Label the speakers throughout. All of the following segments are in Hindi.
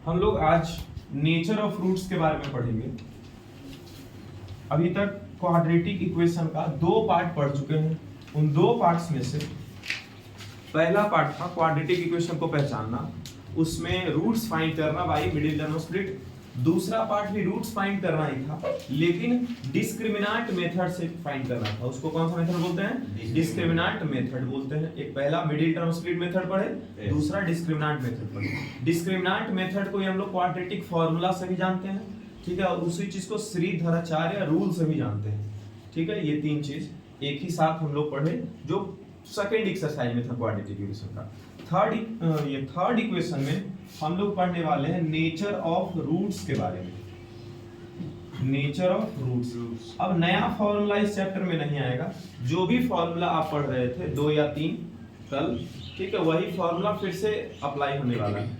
Speaker 1: हम लोग आज नेचर ऑफ रूट्स के बारे में पढ़ेंगे। अभी तक क्वाड्रेटिक इक्वेशन का दो पार्ट पढ़ चुके हैं। उन दो पार्ट्स में से पहला पार्ट था क्वाड्रेटिक इक्वेशन को पहचानना, उसमें रूट्स फाइंड करना बाय मिडिल टर्म स्प्लिट। दूसरा पार्ट भी रूट्स फाइंड करना ही था, लेकिन डिस्क्रिमिनेंट मेथड से फाइंड करना था। उसको कौन सा मेथड बोलते हैं? डिस्क्रिमिनेंट मेथड बोलते हैं। एक पहला मिडिल टर्म स्प्लिट मेथड पढ़े, दूसरा डिस्क्रिमिनेंट मेथड पढ़े। डिस्क्रिमिनेंट मेथड को हम लोग क्वाड्रेटिक फार्मूला से भी जानते हैं, ठीक है, और उसी चीज को श्रीधराचार्य रूल से भी जानते हैं, ठीक है। ये तीन चीज एक ही साथ हम लोग पढ़े जो सेकंड एक्सरसाइज में था क्वाड्रेटिक इक्वेशन का। थर्ड इक्वेशन में हम लोग पढ़ने वाले हैं नेचर ऑफ रूट्स के बारे में। Nature of roots. अब नया फॉर्मूला इस चैप्टर में नहीं आएगा, जो भी फॉर्मूला आप पढ़ रहे थे 2 या 3 कल, ठीक है, वही फॉर्मूला फिर से अप्लाई होने वाला है।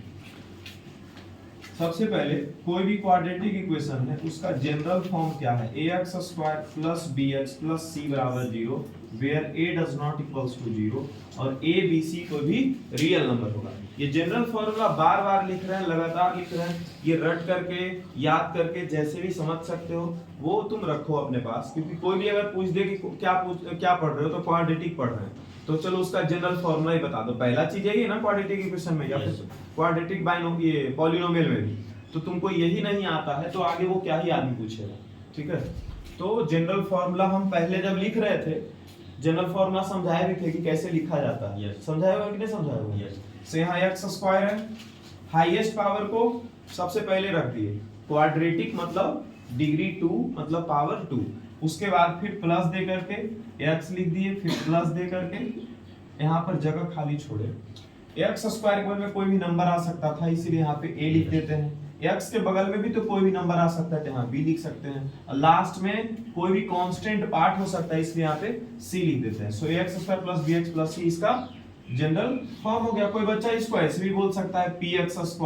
Speaker 1: सबसे पहले कोई भी क्वाड्रेटिक इक्वेशन है उसका जनरल फॉर्म क्या है? ax² + bx + c = 0 where a does not equals to 0 और a b c कोई भी रियल नंबर होगा। ये जनरल फॉर्मूला बार बार लिख रहे हैं, लगातार लिख रहे हैं। ये रट करके याद करके जैसे भी समझ सकते हो वो तुम रखो अपने पास, क्योंकि कोई भी अगर पूछ दे कि क्या पढ़ रहे हो तो क्वाड्रेटिक पढ़ रहे हैं, तो चलो उसका जनरल फॉर्मूला ही बता दो। पहला चीज यही है ना क्वाड्रेटिक इक्वेशन में, या फिर क्वाड्रेटिक ये पॉलिनोमियल में भी, तो तुमको यही नहीं आता है तो आगे वो क्या ही आदमी पूछेगा, ठीक है। तो जनरल फॉर्मूला हम पहले जब लिख रहे थे, जनरल फॉर्मूला समझाए भी थे कि कैसे लिखा जाता है, समझाया हुआ कि नहीं समझाया हुआ? तो यहाँ x² है, हाईएस्ट पावर को सबसे पहले रख दिए, क्वाड्रेटिक मतलब डिग्री 2 मतलब पावर 2, उसके बाद फिर प्लस दे करके x लिख दिए, फिर प्लस दे करके यहाँ पर जगह खाली छोड़े। x² के बगल में कोई भी नंबर आ सकता था, इसीलिए यहाँ पे a लिख देते हैं। x के बगल में भी तो कोई भी नंबर आ सकता है, यहाँ b लिख सकते हैं, और लास्ट में कोई भी कांस्टेंट पार्ट हो सकता है, इसलिए यहाँ पे c लिख देते हैं। सो ax² + bx + c इसका जनरल फॉर्म हो गया। कोई बच्चा इसको ऐसे भी बोल सकता है px² +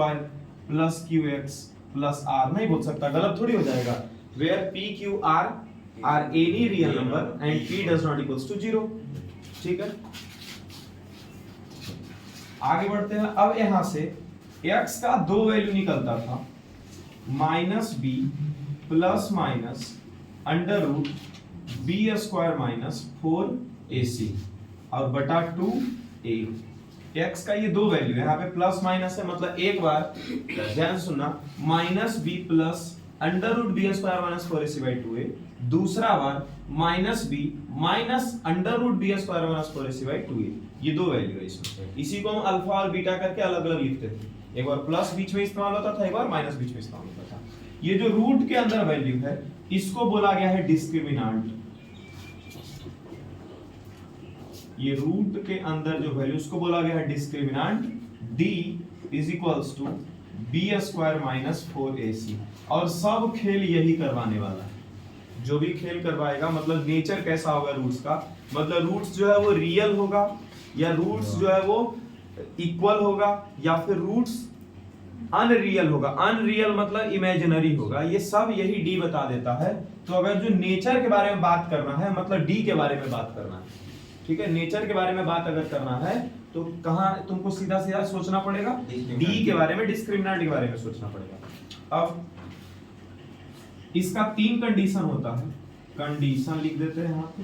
Speaker 1: qx + r, नहीं बोल सकता, गलत थोड़ी हो जाएगा। where p q r are any real number and p does not equals to 0, ठीक है। आगे बढ़ते हैं। अब यहां से x का दो वैल्यू निकलता था, -b ± √b² - 4ac और बटा 2a। x का ये दो वैल्यू है, यहाँ पे प्लस माइनस है, मतलब एक बार ध्यान से सुनना, -b + √b² - 4ac/2a, दूसरा बार -b - √b² - 4ac/2a। ये दो वैल्यू है इसमें। इसी को हम अल्फा और बीटा करके अलग अलग लिखते थे, एक बार प्लस बीच में इस्तेमाल होता था, एक बार माइनस बीच में इस्तेमाल होता था। ये जो रूट के अंदर वैल्यू है इसको बोला गया है डिस्क्रिमिनेंट। ये रूट के अंदर जो वैल्यू उसको बोला गया है डिस्क्रिमिनेंट। d = b² - 4ac। और सब खेल यही करवाने वाला है, जो भी खेल करवाएगा, मतलब नेचर कैसा होगा रूट्स का, मतलब रूट्स जो है वो रियल होगा या रूट्स जो है वो इक्वल होगा या फिर रूट्स अनरियल होगा। अनरियल मतलब इमेजिनरी होगा, ये सब यही डी बता देता है। तो अगर जो नेचर के बारे में बात करना है, मतलब डी के बारे में बात करना है, ठीक है, नेचर के बारे में बात अगर करना है तो कहां तुमको सीधा सीधा सोचना पड़ेगा? डी के बारे में, डिस्क्रिमिनेंट के बारे में सोचना पड़ेगा। अब इसका 3 कंडीशन होता है, कंडीशन लिख देते हैं यहाँ पे।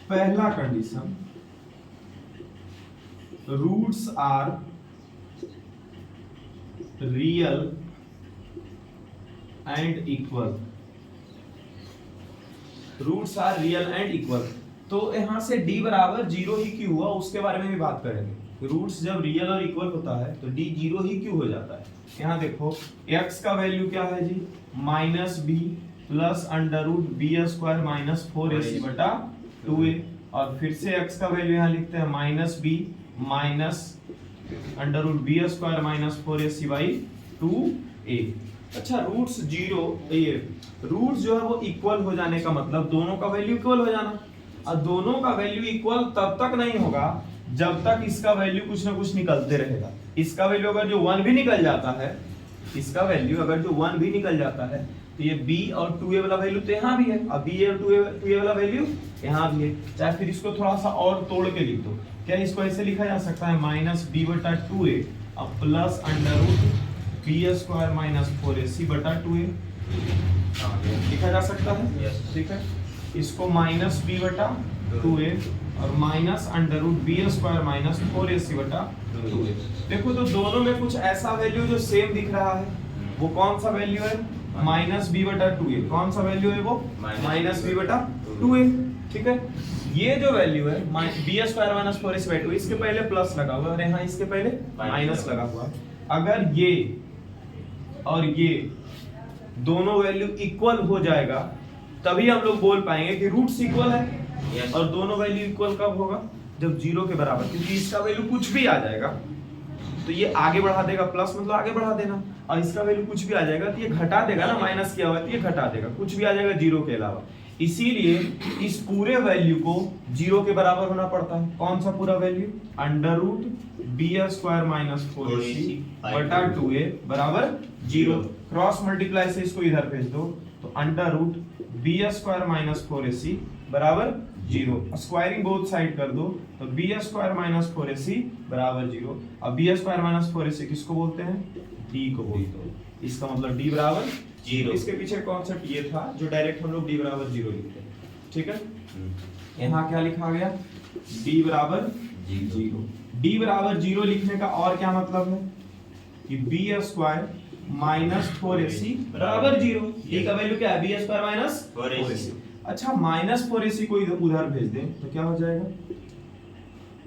Speaker 1: पहला condition, roots are real and equal. Roots are real and equal, तो यहां से d = 0 ही क्यों हुआ उसके बारे में भी बात करेंगे। रूट्स जब रियल और इक्वल होता है तो d 0 ही क्यों हो जाता है? यहाँ देखो x का वैल्यू क्या है जी, -b + √b² - 4ac/2a, और फिर से x का वैल्यू यहाँ लिखते हैं -b - √b² - 4ac/2a। अच्छा, रूट्स 0, ये रूट्स जो है वो इक्वल हो जाने का मतलब दोनों का वैल्यू इक्वल हो जाना, और दोनों का वैल्यू इक्वल तब तक नहीं होगा जब तक इसका वैल्यू कुछ ना कुछ निकलते रहेगा। इसका वैल्यू अगर जो 1 भी निकल जाता है, इसका वैल्यू अगर जो 1 भी निकल जाता है तो ये b और 2a वाला वैल्यू तो यहाँ भी है, अब b और 2a वाला वैल्यू यहाँ भी है। चाहे फिर इसको थोड़ा सा और तोड़ के लिख दो, क्या इसको ऐसे लिखा जा सकता है माइनस b बटा 2a अब plus under root b square minus 4ac बटा 2a लिखा जा सकता है। ठीक है, इसको माइनस b बटा 2a और minus under root b square minus 4ac बटा 2a। देखो तो दोनों में कुछ ऐसा वैल्यू जो सेम दिख रहा है, वो कौन सा वैल्यू है? माइनस b बटा 2a। कौन सा वैल्यू है वो? माइनस b बटा 2a। ठीक है, ये जो वैल्यू है b square minus 4ac by 2, इसके पहले प्लस लगा हुआ है और यहाँ इसके पहले माइनस लगा हुआ है। अगर ये और ये दोनों वैल्यू इक्वल हो जाएगा तभी हम लोग बोल पाएंगे कि रूट्स इक्वल है। और दोनों वैल्यू इक्वल कब होगा? जब 0 के बराबर, क्योंकि इसका वैल्यू कुछ भी आ जाएगा तो ये आगे बढ़ा देगा, प्लस मतलब आगे बढ़ा देना, और इसका वैल्यू कुछ भी आ जाएगा तो ये घटा देगा ना, माइनस किया हुआ है तो ये घटा देगा, कुछ भी आ जाएगा 0 के अलावा। इसीलिए इस पूरे वैल्यू को 0 के बराबर होना पड़ता है। कौन सा पूरा value? Under root b square minus 4ac बटा 2a बराबर 0। क्रॉस मल्टीप्लाई से इसको इधर भेज दो तो under root b square minus 4ac बराबर 0। स्क्वायरिंग बोथ साइड कर दो तो b स्क्वायर माइनस 4ac बराबर 0। अब b स्क्वायर माइनस 4ac किसको बोलते हैं? d को बोलते हैं। इसका मतलब d बराबर 0। इसके पीछे कॉन्सेप्ट ये था जो डायरेक्ट हम लोग d बराबर 0 लिखते हैं। ठीक है, यहाँ क्या लिखा गया? d बराबर 0। d बराबर 0 लिखने का और क्या मतलब है कि b स्क्वायर माइनस 4ac बराबर 0। d का वैल्यू क्या है? b square minus 4ac। अच्छा, माइनस 4ac को उधर भेज दें तो क्या हो जाएगा?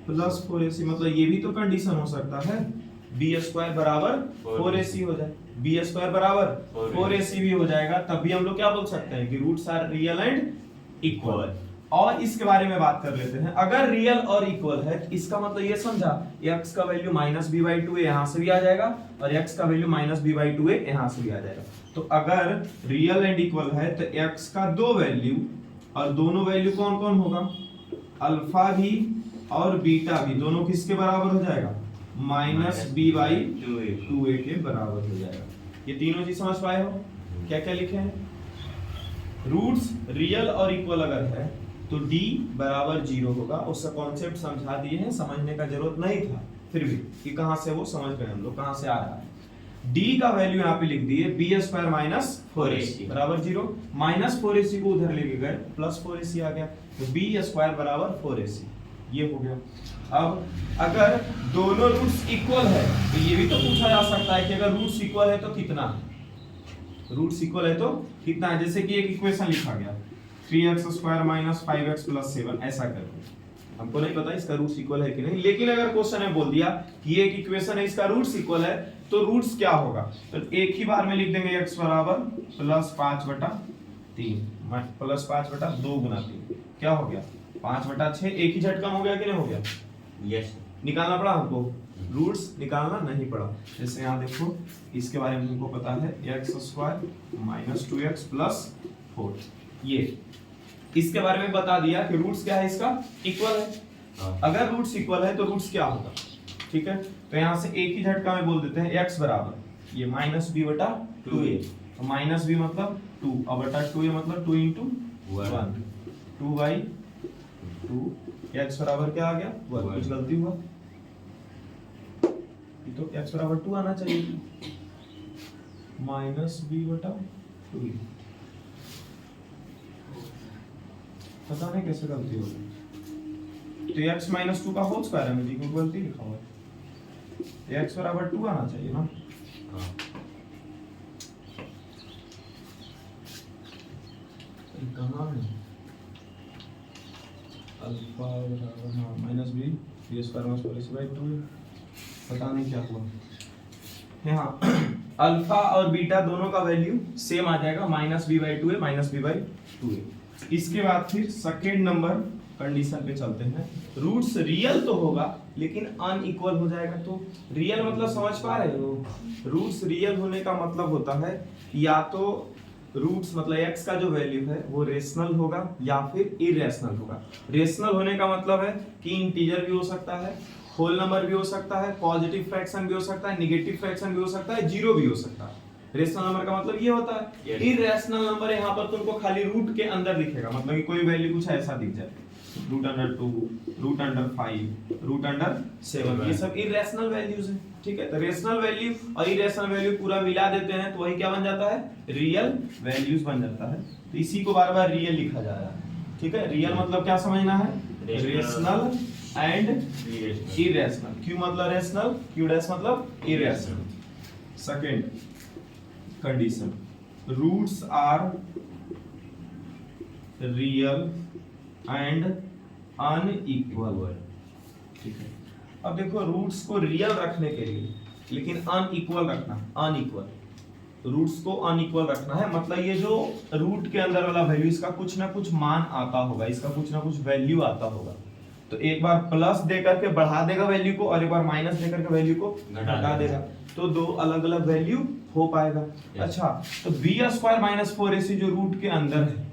Speaker 1: Plus 4ac। मतलब ये भी तो कंडीशन हो सकता है b स्क्वायर बराबर 4ac हो जाए, b स्क्वायर बराबर 4ac भी हो जाएगा, तब भी हम लोग क्या बोल सकते हैं कि roots are real and equal. और इसके बारे में बात कर लेते हैं। अगर रियल और इक्वल है तो इसका मतलब ये समझा, x का value minus b by 2a यहाँ से भी आ जाएगा और x का value minus b by 2a यहाँ से भी आ जाएगा। तो अगर रियल एंड इक्वल है तो x का दो वैल्यू और दोनों वैल्यू कौन कौन होगा? अल्फा भी और बीटा भी, दोनों किसके बराबर हो जाएगा? माइनस b बाई 2a के बराबर हो जाएगा। ये तीनों चीज समझ पाए हो? क्या क्या लिखे हैं? रूट्स रियल और इक्वल अगर है तो d बराबर 0 होगा। उसका कॉन्सेप्ट समझा दिए हैं, समझने का जरूरत नहीं था, फिर भी कि कहां से वो समझ गए हम लोग, कहां से आ रहा है। d का वैल्यू यहाँ पे लिख दिए b स्क्वायर माइनस 4ac बराबर 0। माइनस 4ac को उधर लेके गए, प्लस 4ac आ गया तो b स्क्वायर बराबर 4ac, ये हो गया। अब अगर दोनों रूट्स इक्वल है तो ये भी तो पूछा जा सकता है कि अगर रूट्स इक्वल है तो कितना है? रूट्स इक्वल है तो कितना है? जैसे कि एक इक्वेशन लिखा गया 3x square minus 5x plus 7, ऐसा करके। हमको नहीं पता इसका रूट्स इक्वल है कि नहीं, लेकिन अगर क्वेश्चन में बोल दिया कि ये एक इक्वेशन है, इसका रूट्स इक्वल है, तो रूट्स क्या होगा? तो एक ही बार में लिख देंगे x बराबर प्लस 5 बटा 3 प्लस 5 बटा 2 गुना 3, क्या हो गया? 5 बटा 6। एक ही झटका हो गया कि नहीं हो गया? यस। निकालना पड़ा हमको? रूट्स निकालना नहीं पड़ा। जैसे यहाँ देखो, इसके बारे में तुमको पता है x square minus 2x plus 4, ये इसके बारे में बता दिया कि रूट्स क्या है इसका? इक्वल है। अगर रूट्स इक्वल है तो रूट्स क्या होगा? ठीक है, तो यहाँ से एक ही झटका में बोल देते हैं x बराबर ये माइनस b बटा 2a, तो माइनस b मतलब 2 और बटा 2a मतलब 2 इंटू 1, 2 बाई 2, x बराबर क्या आ गया? 1। कुछ गलती हुआ तो x बराबर 2 आना चाहिए, माइनस b बटा 2, पता नहीं कैसे गलती हो गई। तो x माइनस 2 का होल स्क्वायर है, मुझे को गलती लिखा हुआ है, x बराबर 2 आना चाहिए ना। कहाँ है? अल्फा बराबर minus b square minus 4ac by 2, पता नहीं क्या हुआ यहाँ। अल्फा और बीटा दोनों का वैल्यू सेम आ जाएगा, minus b by 2a minus b by 2a। इसके बाद फिर सेकेंड नंबर कंडीशन पे चलते हैं। रूट्स रियल तो होगा लेकिन अनइक्वल हो जाएगा। तो रियल मतलब समझ पा रहे हो? रूट्स रियल होने का मतलब होता है या तो रूट्स मतलब x का जो वैल्यू है वो रेशनल होगा या फिर इरेशनल होगा। रेशनल होने का मतलब है कि इंटीजर भी हो सकता है, होल नंबर भी हो सकता है, पॉजिटिव फ्रैक्शन भी हो सकता है, नेगेटिव फ्रैक्शन भी हो सकता है, जीरो भी हो सकता है। रेशनल नंबर का मतलब ये होता है। इरेशनल नंबर यहाँ पर तुमको खाली रूट के अंदर दिखेगा, मतलब कि कोई वैल्यू कुछ ऐसा दिख जाए, √2, √5, √7, ये सब इरेशनल वैल्यूज है। ठीक है, तो रेशनल वैल्यू और इरेशनल वैल्यू पूरा मिला देते हैं तो वही क्या बन जाता है, रियल वैल्यूज बन जाता है। तो इसी को बार बार रियल लिखा जा रहा है। ठीक है, रियल मतलब क्या समझना है, रेशनल एंड इरेशनल। क्यू मतलब रेशनल, क्यू डैश मतलब irrational. Second condition, roots are real and unequal. ठीक है, अब देखो रूट्स को रियल रखने के लिए लेकिन अनइक्वल रखना, अनइक्वल रूट्स को अनइक्वल रखना है, मतलब ये जो रूट के अंदर वाला वैल्यू इसका कुछ ना कुछ मान आता होगा, इसका कुछ ना कुछ वैल्यू आता होगा। तो एक बार प्लस दे करके बढ़ा देगा वैल्यू को और एक बार माइनस दे करके वैल्यू को घटा देगा, तो दो अलग अलग वैल्यू हो पाएगा। अच्छा, तो b² - 4ac जो रूट के अंदर है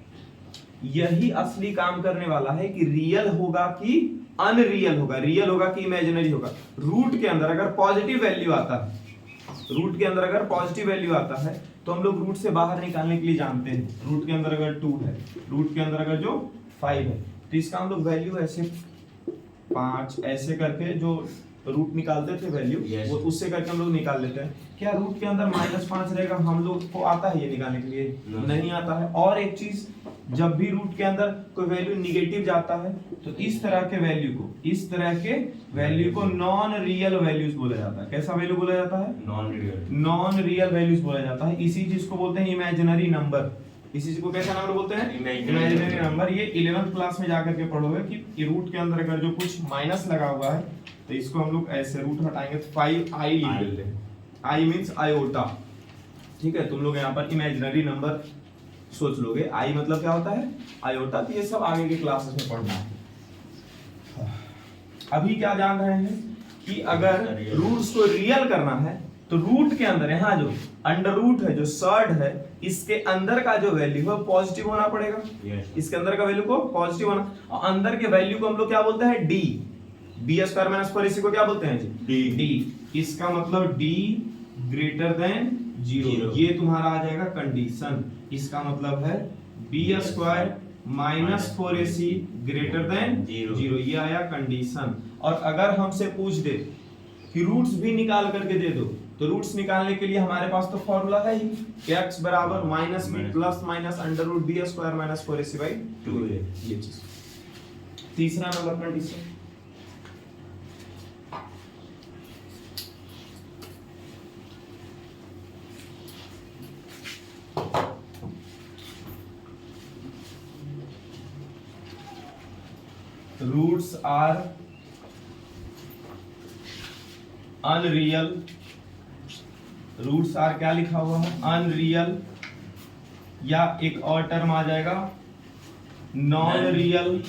Speaker 1: यही असली काम करने वाला है कि रियल होगा कि अनरियल होगा, रियल होगा कि इमेजिनरी होगा। रूट के अंदर अगर पॉजिटिव वैल्यू आता है, रूट के अंदर अगर पॉजिटिव वैल्यू आता है तो हम लोग रूट से बाहर निकालने के लिए जानते हैं। रूट के अंदर अगर 2 है, रूट के अंदर अगर जो 5 है, तो इसका हम लोग वैल्यू ऐसे 5 ऐसे करके जो रूट निकालते थे वैल्यू, वो उससे करके हम लोग निकाल लेते हैं। क्या रूट के अंदर -5 रहेगा, हम लोग को आता है ये निकालने के लिए? नहीं आता है। और एक चीज, जब भी रूट के अंदर कोई वैल्यू निगेटिव जाता है तो इस तरह के वैल्यू को, इस तरह के वैल्यू को नॉन रियल वैल्यूज बोला जाता है। कैसा वैल्यू बोला जाता है? नॉन रियल वैल्यूज बोला जाता है। इसी चीज को बोलते हैं इमेजिनरी नंबर। इसी चीज को कैसा नंबर बोलते हैं? Imaginary number. ये 11th क्लास में जाकर के पढ़ोगे कि रूट के अंदर अगर जो कुछ माइनस लगा हुआ है तो इसको हम लोग ऐसे रूट हटाएंगे तो 5i लिख देते हैं। i means iota. ठीक है, तुम लोग यहाँ पर इमेजिनरी नंबर सोच लोगे, i मतलब क्या होता है? आयोटा। तो ये सब आगे के क्लासेस में पढ़ना है। अभी क्या जान रहे हैं कि अगर रूट्स को रियल करना है तो रूट के अंदर यहाँ जो अंडर रूट है, जो सर्ड है, इसके अंदर का जो वैल्यू है पॉजिटिव होना पड़ेगा। इसके अंदर का वैल्यू को पॉजिटिव होना, और अंदर के वैल्यू को हम लोग क्या बोलते हैं? d। b² - 4ac को क्या बोलते हैं जी? d। इसका मतलब d ग्रेटर देन 0, ये तुम्हारा आ जाएगा कंडीशन। इसका मतलब है b² - 4ac ग्रेटर देन 0, ये आया कंडीशन। और अगर हमसे पूछ दे कि रूट्स भी निकाल करके दे दो, तो रूट्स निकालने के लिए हमारे पास तो फॉर्मूला है ही, x बराबर -b plus minus √ b² - 4ac/2 है। ये चीज तीसरा number condition, roots are unreal. Roots are क्या लिखा हुआ है? अनरियल, या एक और टर्म आ जाएगा नॉन रियल,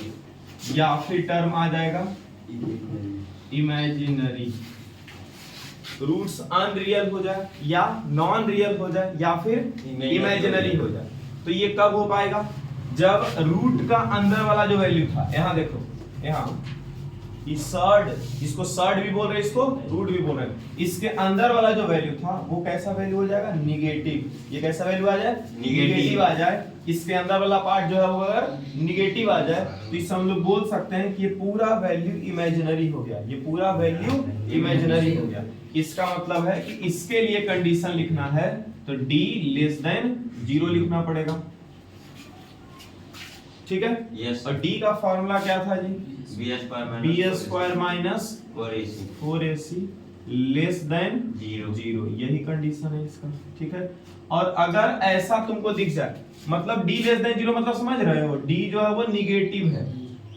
Speaker 1: या फिर टर्म आ जाएगा इमेजिनरी। रूट्स अनरियल हो जाए या नॉन रियल हो जाए या फिर इमेजिनरी हो जाए, तो ये कब हो पाएगा? जब रूट का अंदर वाला जो वैल्यू था, यहाँ देखो, यहाँ सर्ड, इसको सर्ड भी बोल रहे हैं, इसको रूट भी बोल रहे हैं, इसके अंदर वाला जो वैल्यू था वो कैसा वैल्यू हो जाएगा? निगेटिव। ये कैसा वैल्यू आ जाए? निगेटिव आ जाए। इसके अंदर वाला पार्ट जो है वो अगर निगेटिव आ जाए तो इससे हम लोग बोल सकते हैं कि ये पूरा वैल्यू इमेजिनरी हो गया, ये पूरा वैल्यू इमेजिनरी हो गया। इसका मतलब है कि इसके लिए कंडीशन लिखना है तो d < 0 लिखना पड़ेगा। ठीक है, yes, और d का फॉर्मूला क्या था जी? b² - 4ac < 0, यही कंडीशन है इसका। ठीक है, और अगर ऐसा तुमको दिख जाए, मतलब d < 0 मतलब समझ रहे हो, d जो है वो निगेटिव है।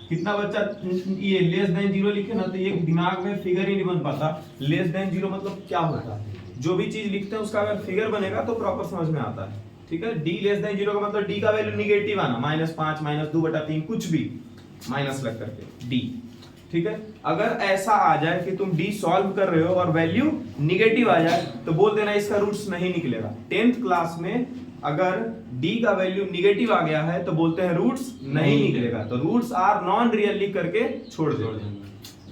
Speaker 1: कितना बच्चा ये < 0 लिखे ना तो ये दिमाग में फिगर ही नहीं बन पाता। < 0 मतलब क्या होता है? जो भी चीज लिखते हैं उसका अगर फिगर बनेगा तो प्रॉपर समझ में आता है। ठीक है, d < 0 का मतलब d का वैल्यू निगेटिव आना, -5 -2/3 कुछ भी माइनस लग करके d। ठीक है, अगर ऐसा आ जाए कि तुम d सॉल्व कर रहे हो और वैल्यू निगेटिव आ जाए तो बोल देना इसका रूट्स नहीं निकलेगा। 10th क्लास में अगर d का वैल्यू निगेटिव आ गया है तो बोलते हैं रूट्स नहीं निकलेगा, तो रूट्स आर नॉन रियल लिख करके छोड़ दो।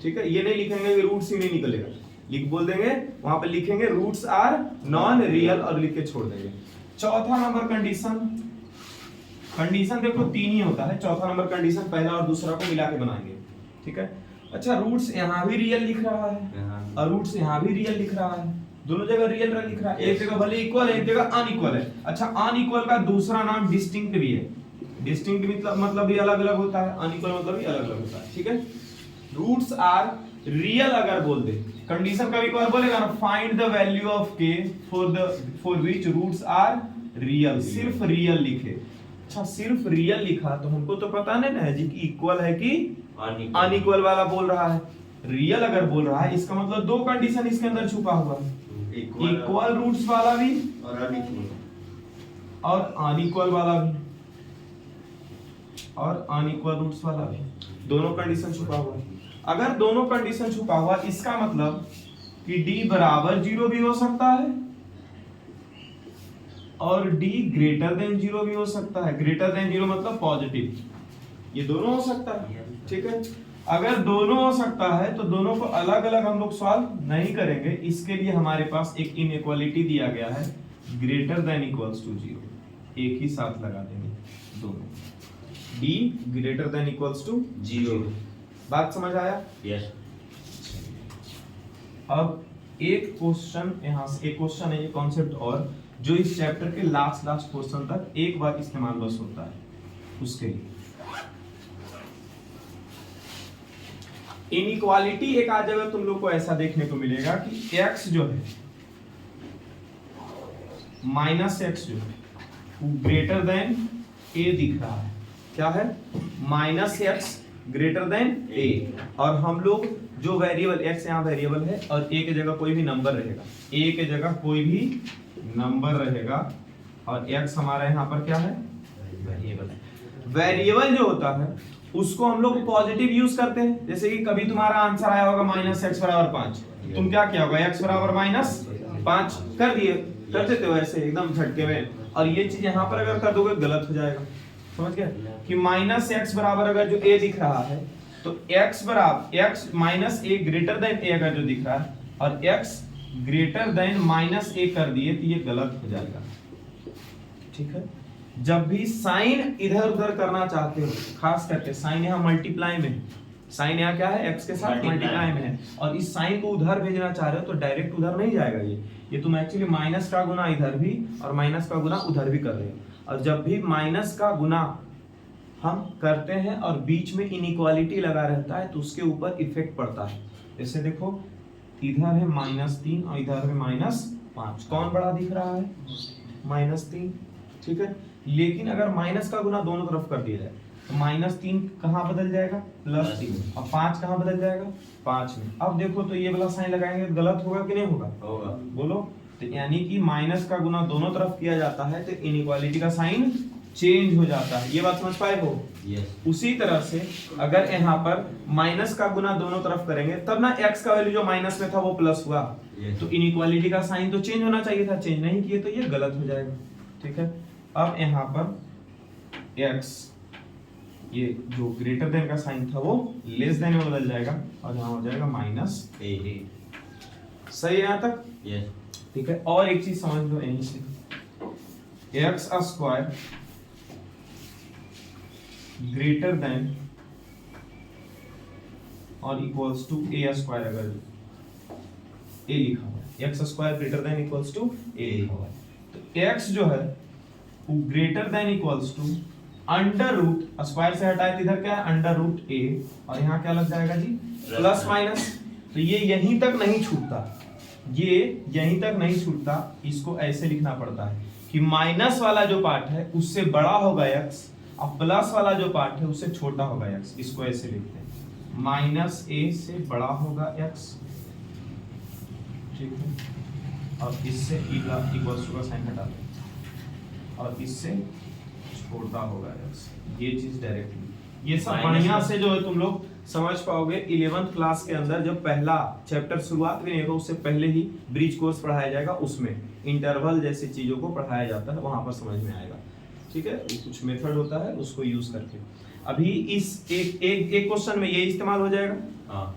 Speaker 1: ठीक है, ये नहीं लिखेंगे कि रूट्स ही नहीं निकलेगा, लिख बोल देंगे, वहां पे लिखेंगे रूट्स आर नॉन रियल और लिख के छोड़ देंगे। चौथा नंबर कंडीशन, कंडीशन देखो 3 ही होता है, चौथा नंबर कंडीशन पहला और दूसरा को मिला के बनाएंगे, ठीक है। अच्छा रूट्स यहाँ भी रियल लिख रहा है और रूट्स यहाँ भी रियल लिख रहा है, दोनों जगह रियल लिख रहा है, एक जगह भले इक्वल है एक जगह अनइक्वल है। अच्छा अनइक्वल का दूसरा नाम डिस्टिंक्ट भी है, डिस्टिंक्ट मतलब भी अलग अलग होता है, अनइक्वल मतलब भी अलग अलग होता है, ठीक है। रूट्स आर रियल अगर बोल दे, कंडीशन कभी कभार बोलेगा ना find the value of k for which roots are real, सिर्फ रियल लिखे। अच्छा सिर्फ रियल लिखा तो हमको तो पता नहीं ना है जी कि इक्वल है कि अनइक्वल वाला बोल रहा है। रियल अगर बोल रहा है इसका मतलब दो कंडीशन इसके अंदर छुपा हुआ है, इक्वल रूट्स वाला भी और अनइक्वल वाला भी, और अनइक्वल रूट्स वाला भी, दोनों कंडीशन छुपा हुआ है। अगर दोनों कंडीशन छुपा हुआ इसका मतलब कि d बराबर 0 भी हो सकता है और d ग्रेटर देन 0 भी हो सकता है। ग्रेटर देन 0 मतलब पॉजिटिव, ये दोनों हो सकता है, ठीक है। अगर दोनों हो सकता है तो दोनों को अलग अलग हम लोग सॉल्व नहीं करेंगे, इसके लिए हमारे पास एक इनइक्वालिटी दिया गया है ग्रेटर देन इक्वल्स टू 0, एक ही साथ लगा देंगे दोनों, d greater than equals to 0। बात समझ आया?
Speaker 2: यस।
Speaker 1: अब एक क्वेश्चन यहाँ से, एक क्वेश्चन है ये कॉन्सेप्ट और जो इस चैप्टर के लास्ट क्वेश्चन तक एक बार इस्तेमाल बस होता है, उसके लिए इनइक्वालिटी एक आ जाएगा तुम लोग को ऐसा देखने को मिलेगा कि x जो है माइनस एक्स जो है वो ग्रेटर देन a दिख रहा है, क्या है minus x greater than a, और हम लोग जो वेरिएबल x यहाँ वेरिएबल है और a के जगह कोई भी नंबर रहेगा, a के जगह कोई भी नंबर रहेगा और x हमारा यहाँ पर क्या है वेरिएबल है। वेरिएबल जो होता है उसको हम लोग पॉजिटिव यूज करते हैं, जैसे कि कभी तुम्हारा आंसर आया होगा माइनस एक्स बराबर 5, तुम क्या किया होगा x बराबर माइनस 5 कर दिए, कर देते हो ऐसे एकदम झटके में, और ये चीज यहाँ पर अगर कर दोगे गलत हो जाएगा, समझ गए कि माइनस एक्स बराबर अगर जो a दिख रहा है तो x बराबर x minus a greater than a अगर जो दिख रहा है और x greater than minus a कर दिए तो ये गलत हो जाएगा, ठीक है। जब भी साइन इधर उधर करना चाहते हो, खास करके साइन यहाँ मल्टीप्लाई में, साइन यहाँ क्या है x के साथ मल्टीप्लाई में है और इस साइन को उधर भेजना चाह रहे हो तो डायरेक्ट उधर नहीं जाएगा, ये तुम एक्चुअली माइनस का गुना इधर भी और माइनस का गुना उधर भी कर रहे हो, और जब भी माइनस का गुना हम करते हैं और बीच में इनइक्वालिटी लगा रहता है तो उसके ऊपर इफेक्ट पड़ता है। जैसे देखो इधर है -3 और इधर है -5, कौन बड़ा दिख रहा है -3, ठीक है। लेकिन अगर माइनस का गुना दोनों तरफ कर दिया जाए तो -3 कहाँ बदल जाएगा +3 और 5 कहाँ बदल जाएगा 5 में। अब देखो तो ये वाला साइन लगाएंगे तो गलत होगा कि नहीं होगा, होगा, बोलो। तो यानी कि माइनस का गुना दोनों तरफ किया जाता है तो इनइक्वालिटी का साइन चेंज हो जाता है, ये बात समझ पाए हो?
Speaker 2: यस।
Speaker 1: उसी तरह से अगर यहाँ पर माइनस का गुना दोनों तरफ करेंगे तब ना x का वैल्यू जो माइनस में था वो प्लस हुआ, तो इनइक्वालिटी का साइन तो चेंज होना चाहिए था, चेंज नहीं किए तो ये गलत हो जाएगा, ठीक है। अब यहाँ पर x ये जो ग्रेटर देन का साइन था वो लेस देन में बदल जाएगा और यहाँ हो जाएगा -a, सही है यहाँ तक?
Speaker 2: यस।
Speaker 1: ठीक है। और एक चीज समझ लो यहीं से, x स्क्वायर ग्रेटर देन और इक्वल्स टू a स्क्वायर, अगर a लिखा हुआ है x square greater than equals to a लिखा हुआ है तो x जो है वो greater than equals to under root, square से हटाए तो इधर क्या है अंडर रूट a और यहाँ क्या लग जाएगा जी प्लस माइनस, तो ये यहीं तक नहीं छूटता, ये यहीं तक नहीं छूटता, इसको ऐसे लिखना पड़ता है कि माइनस वाला जो पार्ट है उससे बड़ा होगा x और प्लस वाला जो पार्ट है उससे छोटा होगा x, इसको ऐसे लिखते हैं -a से बड़ा होगा x, ठीक है, और इससे इक्वल्स टू का साइन हटा दें और इससे छोटा होगा x, ये चीज डायरेक्टली, ये सब बढ़िया से जो है तुम लोग समझ पाओगे 11th क्लास के अंदर जब पहला चैप्टर शुरुआत भी नहीं होगा उससे पहले ही ब्रिज कोर्स पढ़ाया जाएगा, उसमें इंटरवल जैसी चीजों को पढ़ाया जाता है, वहां पर समझ में आएगा, ठीक है। कुछ मेथड होता है उसको यूज करके, अभी इस एक क्वेश्चन में ये इस्तेमाल हो जाएगा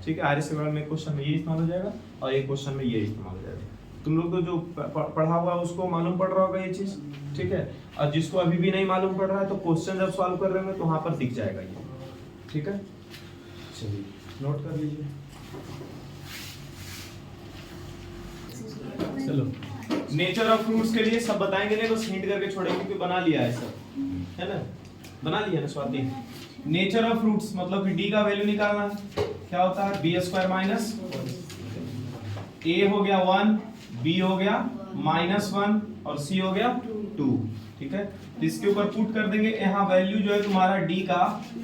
Speaker 1: ठीक है, आर स्क्वायर में क्वेश्चन में ये इस्तेमाल हो जाएगा और एक क्वेश्चन में ये इस्तेमाल हो जाएगा। तुम लोग तो जो पढ़ा हुआ है उसको मालूम पड़ रहा होगा ये चीज, ठीक है। और जिसको अभी भी नहीं मालूम पड़ रहा है तो क्वेश्चन जब सॉल्व कर रहे होंगे तो वहां पर दिख जाएगा ये, ठीक है। चलिए नोट कर लीजिए। चलो नेचर ऑफ फ्रूट्स के लिए सब बताएंगे नहीं, बस हिंट करके छोड़ेंगे क्योंकि बना लिया है सब, है ना, बना लिया ना स्वाति। नेचर ऑफ फ्रूट्स मतलब कि डी का वैल्यू निकालना है, क्या होता है बी स्क्वायर माइनस ए हो गया 1, बी हो गया -1 और सी हो गया 2, ठीक है। इसके ऊपर पुट कर देंगे, यहाँ वैल्यू जो है तुम्हारा डी का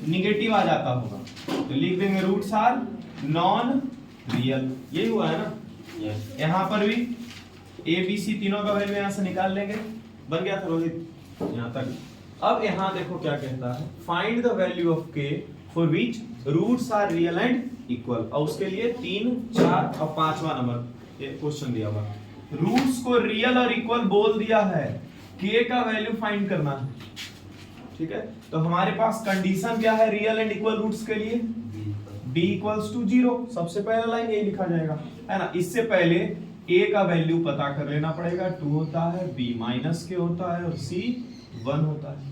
Speaker 1: निगेटिव आ जाता होगा तो लिख देंगे रूट्स आर नॉन रियल, यही हुआ है ना। यहाँ पर भी ए बी सी तीनों का वैल्यू यहाँ से निकाल लेंगे, बन गया था रोहित यहाँ तक। अब यहाँ देखो क्या कहता है, find the value of K for which roots are real and equal, और उसके लिए 3, 4 और 5वां नंबर ये क्वेश्चन दिया हुआ। रूट्स को रियल और इक्वल बोल दिया है, के का वैल्यू फाइंड करना है, ठीक है। तो हमारे पास कंडीशन क्या है रियल एंड इक्वल रूट्स के लिए, b इक्वल्स टू 0, सबसे पहला लाइन यही लिखा जाएगा, है ना। इससे पहले a का वैल्यू पता कर लेना पड़ेगा, 2 होता है, b माइनस के होता है और c 1 होता है।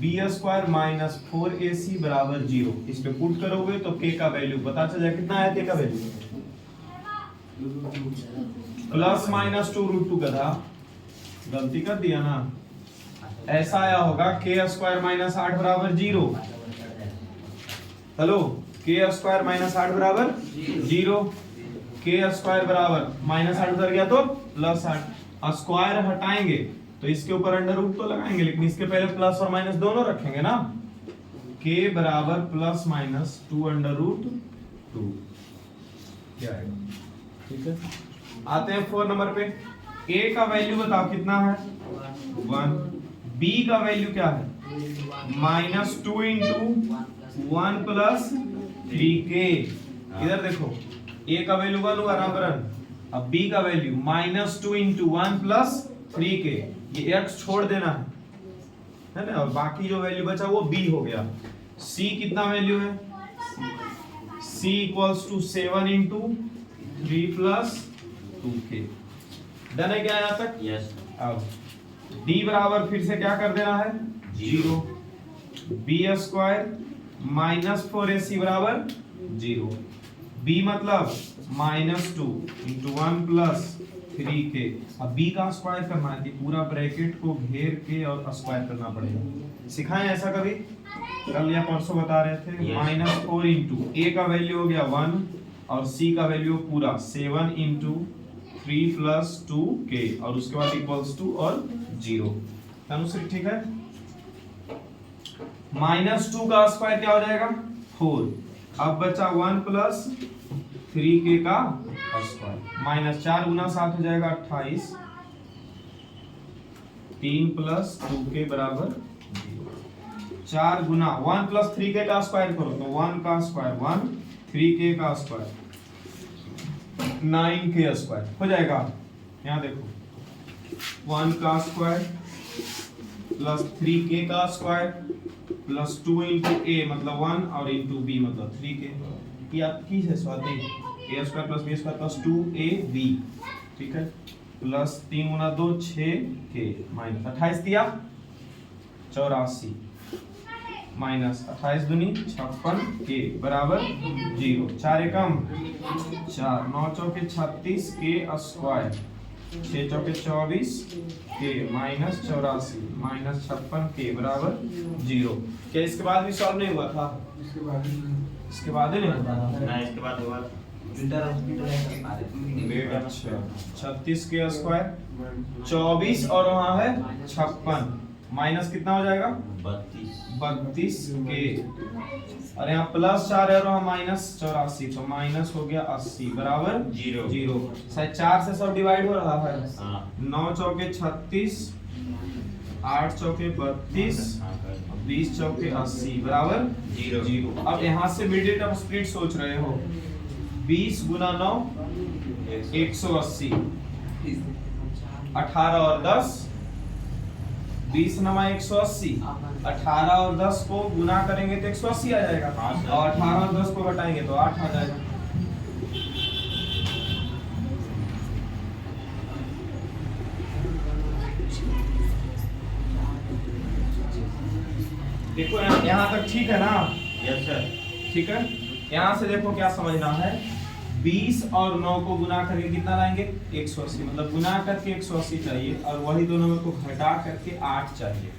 Speaker 1: b स्क्वायर माइनस 4ac बराबर 0, इस पे पुट करोगे तो k का वैल्यू पता चल जाएगा, कितना है k का वैल्यू, प्लस माइनस 2 रूट 2 गधा, गलती कर दिया ना, ऐसा आया होगा k स्क्वायर माइनस 8 बराबर 0। हेलो, k स्क्वायर माइनस 8 बराबर 0, k स्क्वायर बराबर माइनस 8 उधर गया तो प्लस 8, स्क्वायर हटाएंगे तो इसके ऊपर अंडर रूट तो लगाएंगे, लेकिन इसके पहले प्लस और माइनस दोनों रखेंगे ना। k बराबर प्लस माइनस 2 अंडर रूट 2 क्या आएगा, ठीक है। आते हैं 4 नंबर पे, a का वैल्यू बताओ कितना है 1, b का वैल्यू क्या है -2 × 1 + 3k। इधर देखो a का वैल्यू 1 हुआ रामकरण, अब b का वैल्यू -2 × 1 + 3k, ये x छोड़ देना है ना, और बाकी जो वैल्यू बचा वो b हो गया। c कितना वैल्यू है, c = 7 × 3 + 2k। डन है क्या यहाँ तक?
Speaker 2: यस।
Speaker 1: अब d बराबर फिर से क्या कर देना है 0, b स्क्वायर माइनस 4ac बराबर 0, b मतलब -2 × 1 + 3k। अब b का स्क्वायर करना है कि पूरा ब्रैकेट को घेर के और स्क्वायर करना पड़ेगा। सिखाएं ऐसा कभी, कल या परसों बता रहे थे। -4 × a का वैल्यू हो गया 1 और c का वैल्यू पूरा 7 × 3 + 2k और उसके बाद = और 0। अनुश्री ठीक है। -2 का स्क्वायर क्या हो जाएगा 4, अब बचा 1 + 3k का स्क्वायर, -4 × 7 हो जाएगा 28, 3 + 2k बराबर 4 गुना 1 + 3k का स्क्वायर करो तो 1 का स्क्वायर 1, 3k का स्क्वायर 9k स्क्वायर हो जाएगा। यहाँ देखो 1 का स्क्वायर प्लस 3k का स्क्वायर प्लस 2 × a मतलब 1 और × b मतलब 3k। ये आपकी है Swati, a square plus b square plus 2ab, ठीक है, प्लस 3 × 2 6k माइनस 28 दिया 84 माइनस 28 दूनी 56k बराबर 0। 4 एकम 4, 9 चौके 36 k स्क्वायर, 6 चौके 24 k माइनस 84 माइनस 56k बराबर 0। क्या इसके बाद भी सॉल्व नहीं हुआ था? इसके बाद ही नहीं हुआ
Speaker 2: ना, इसके बाद हुआ
Speaker 1: अच्छा 36k स्क्वायर 24 और वहां है 56 माइनस कितना हो जाएगा 32k और यहाँ +4 है और वहाँ -84 तो माइनस हो गया 80 बराबर 0। शायद 4 से सब डिवाइड हो रहा है। 9 चौके 36, 8 चौके 32, 20 चौके 80 बराबर 0। अब यहाँ से मिडिल टर्म स्प्लिट सोच रहे हो, 20 × 9 180, 18 और 10 20 × 9 180 18 और 10 को गुना करेंगे तो 180 आ जाएगा, और 18 और 10 को घटाएंगे तो 8 आ जाएगा। देखो यहाँ तक ठीक है ना?
Speaker 2: Yes sir.
Speaker 1: ठीक है, यहाँ से देखो क्या समझना है, 20 और 9 को गुना करके कितना लाएंगे 180, मतलब गुना करके 180 चाहिए, और वही दो नंबर को घटा करके 8 चाहिए।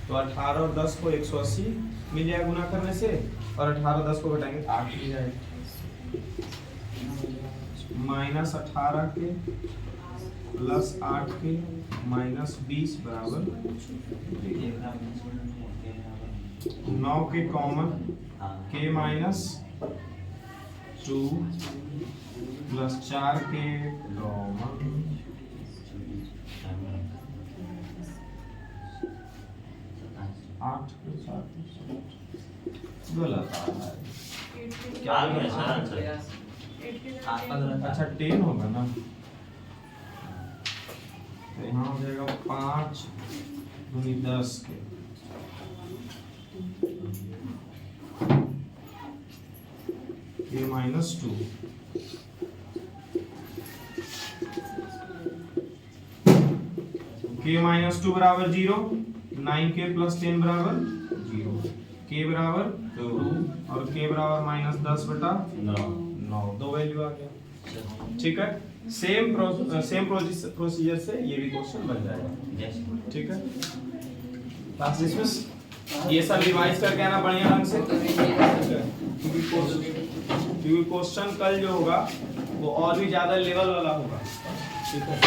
Speaker 1: तो 18 और 10 को 180 मिल जाएगा गुना करने से, और 18 और 10 को घटाएंगे 8 मिल जाएगा। -18 के प्लस 8 के माइनस 20 बराबर 9 के कॉमन के माइनस 2 प्लस 4 के कॉमन 8 के साथ गलत आ रहा है।
Speaker 2: क्या आ गया सर आंसर?
Speaker 1: अच्छा 10 होगा ना, तो यहाँ हो जाएगा 5 दूनी 10 के माइनस 2 के माइनस 2 बराबर 0, 9 के प्लस 10 बराबर 0, के बराबर 2 और के बराबर माइनस 10 बटा 9, दो वैल्यू आ गया। ठीक है, सेम प्रोसीजर से ये भी क्वेश्चन बन जाएगा। ठीक है, क्लास डिसमिस। ये सब रिवाइज करके आना बढ़िया ढंग से, क्योंकि क्वेश्चन कल जो होगा वो और भी ज्यादा लेवल वाला होगा। ठीक है।